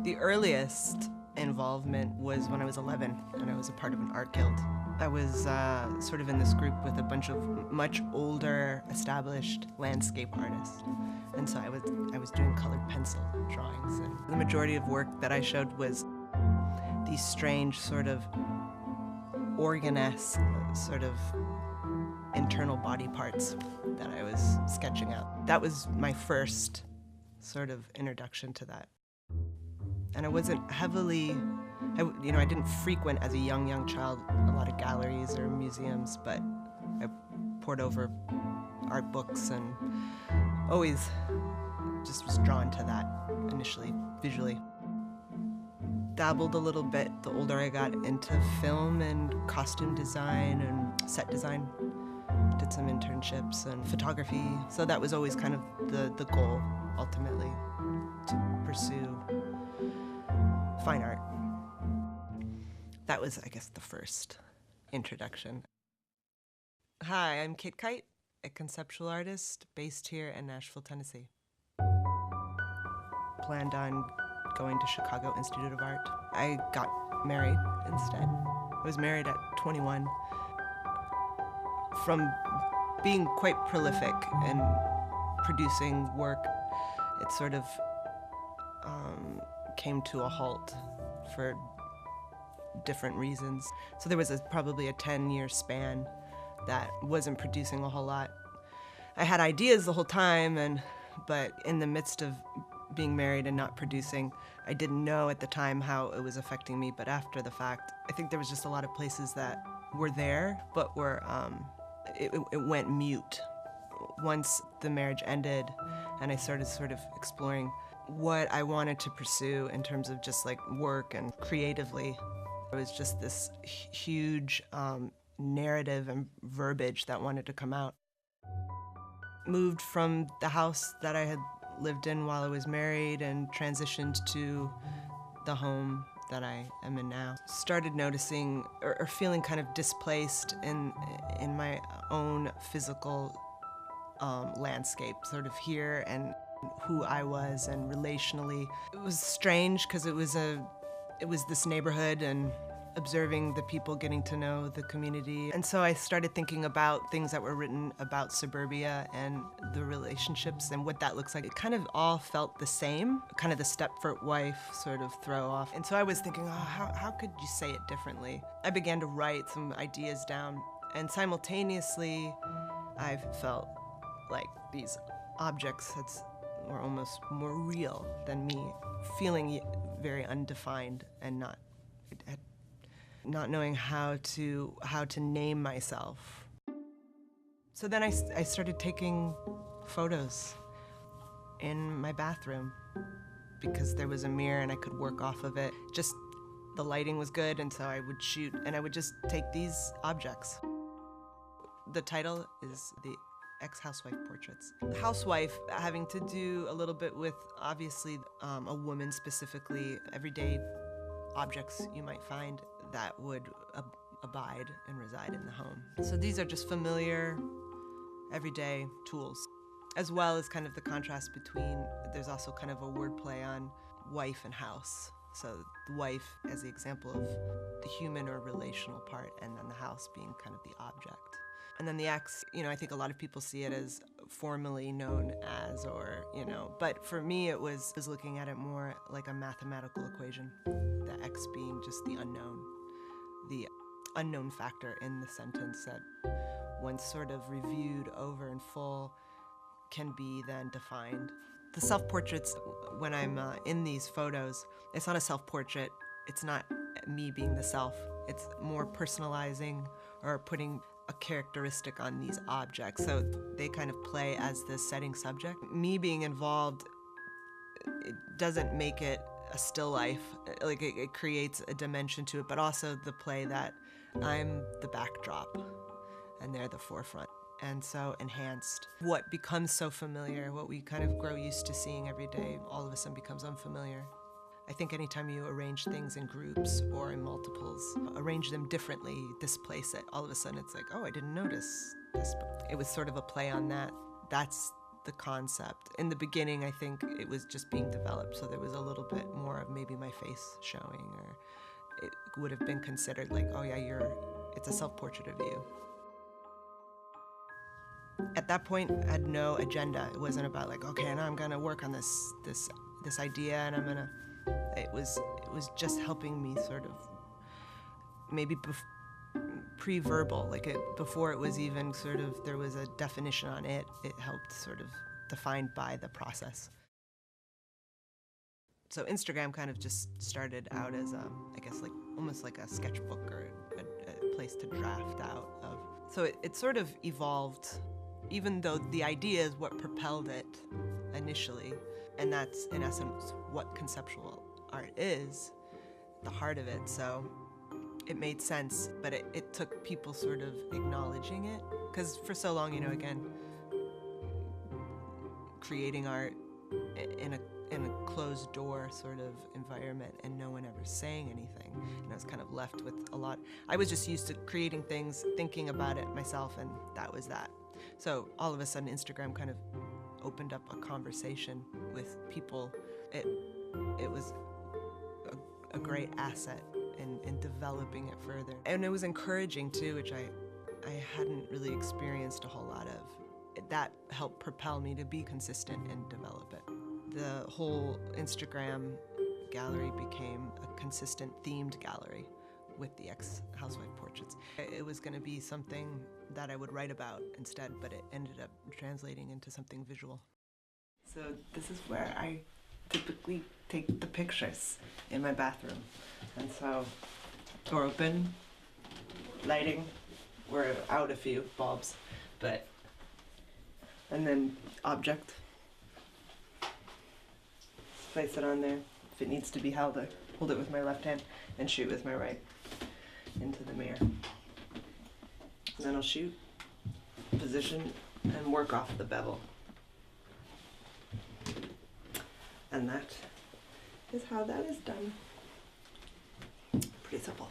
The earliest involvement was when I was 11 and I was a part of an art guild. I was sort of in this group with a bunch of much older, established landscape artists. And so I was doing colored pencil drawings. And the majority of work that I showed was these strange sort of organ-esque sort of internal body parts that I was sketching out. That was my first sort of introduction to that. And I wasn't heavily, I didn't frequent as a young child a lot of galleries or museums, but I pored over art books and always just was drawn to that initially, visually. Dabbled a little bit the older I got into film and costume design and set design. Did some internships and photography. So that was always kind of the goal, ultimately, to pursue fine art. That was, I guess, the first introduction. Hi, I'm Kite, a conceptual artist based here in Nashville, Tennessee. Planned on going to Chicago Institute of Art. I got married instead. I was married at 21. From being quite prolific and producing work, it sort of came to a halt for different reasons. So there was probably a 10-year span that wasn't producing a whole lot. I had ideas the whole time, but in the midst of being married and not producing, I didn't know at the time how it was affecting me, but after the fact, I think there was just a lot of places that were there, but were, it went mute. Once the marriage ended and I started sort of exploring what I wanted to pursue in terms of just like work and creatively, it was just this huge narrative and verbiage that wanted to come out. Moved from the house that I had lived in while I was married and transitioned to the home that I am in now. Started noticing or feeling kind of displaced in my own physical landscape, sort of here and who I was and relationally. It was strange because it was this neighborhood and observing the people, getting to know the community. And so I started thinking about things that were written about suburbia and the relationships and what that looks like. It kind of all felt the same, kind of the Stepford wife sort of throw off. And so I was thinking, how could you say it differently? I began to write some ideas down, and simultaneously I felt like these objects were almost more real than me, feeling very undefined and not knowing how to name myself. So then I started taking photos in my bathroom because there was a mirror and I could work off of it. Just the lighting was good, and so I would shoot and I would just take these objects. The title is the ex-housewife portraits. The housewife having to do a little bit with, obviously, a woman specifically, everyday objects you might find that would abide and reside in the home. So these are just familiar, everyday tools, as well as kind of the contrast between, there's also kind of a wordplay on wife and house. So the wife as the example of the human or relational part, and then the house being kind of the object. And then the ex, I think a lot of people see it as formally known as, or, but for me it was looking at it more like a mathematical equation. The ex being just the unknown factor in the sentence that once sort of reviewed over in full can be then defined. The self-portraits, when I'm in these photos, it's not a self-portrait, it's not me being the self, it's more personalizing or putting a characteristic on these objects, so they kind of play as the setting subject. Me being involved, it doesn't make it a still life, like it creates a dimension to it, but also the play that I'm the backdrop and they're the forefront. And so enhanced. What becomes so familiar, what we kind of grow used to seeing every day, all of a sudden becomes unfamiliar. I think anytime you arrange things in groups or in multiples, arrange them differently, displace it, all of a sudden it's like, oh, I didn't notice this. It was sort of a play on that. That's the concept. In the beginning, I think it was just being developed, so there was a little bit more of maybe my face showing, or it would have been considered like, oh yeah, it's a self-portrait of you. At that point, I had no agenda. It wasn't about like, okay, now I'm gonna work on this idea, and I'm gonna. It was just helping me sort of maybe pre-verbal, like before it was even sort of there was a definition on it. It helped sort of defined by the process. So Instagram kind of just started out as I guess like almost like a sketchbook or a place to draft out of. So it sort of evolved, even though the idea is what propelled it initially, and that's in essence what conceptual art is, the heart of it. So it made sense, but it took people sort of acknowledging it, because for so long, again, creating art in a closed door sort of environment and no one ever saying anything, and I was kind of left with a lot. I was just used to creating things, thinking about it myself, and that was that. So all of a sudden Instagram kind of opened up a conversation with people. It was a great asset in developing it further. And it was encouraging too, which I hadn't really experienced a whole lot of. That helped propel me to be consistent and develop it. The whole Instagram gallery became a consistent themed gallery with the ex-housewife portraits. It was going to be something that I would write about instead, but it ended up translating into something visual. So this is where I typically take the pictures, in my bathroom. And so, door open, lighting, we're out a few bulbs, and then object. Place it on there. If it needs to be held, I hold it with my left hand and shoot with my right into the mirror. And then I'll shoot, position, and work off the bevel. And that is how that is done. Pretty simple.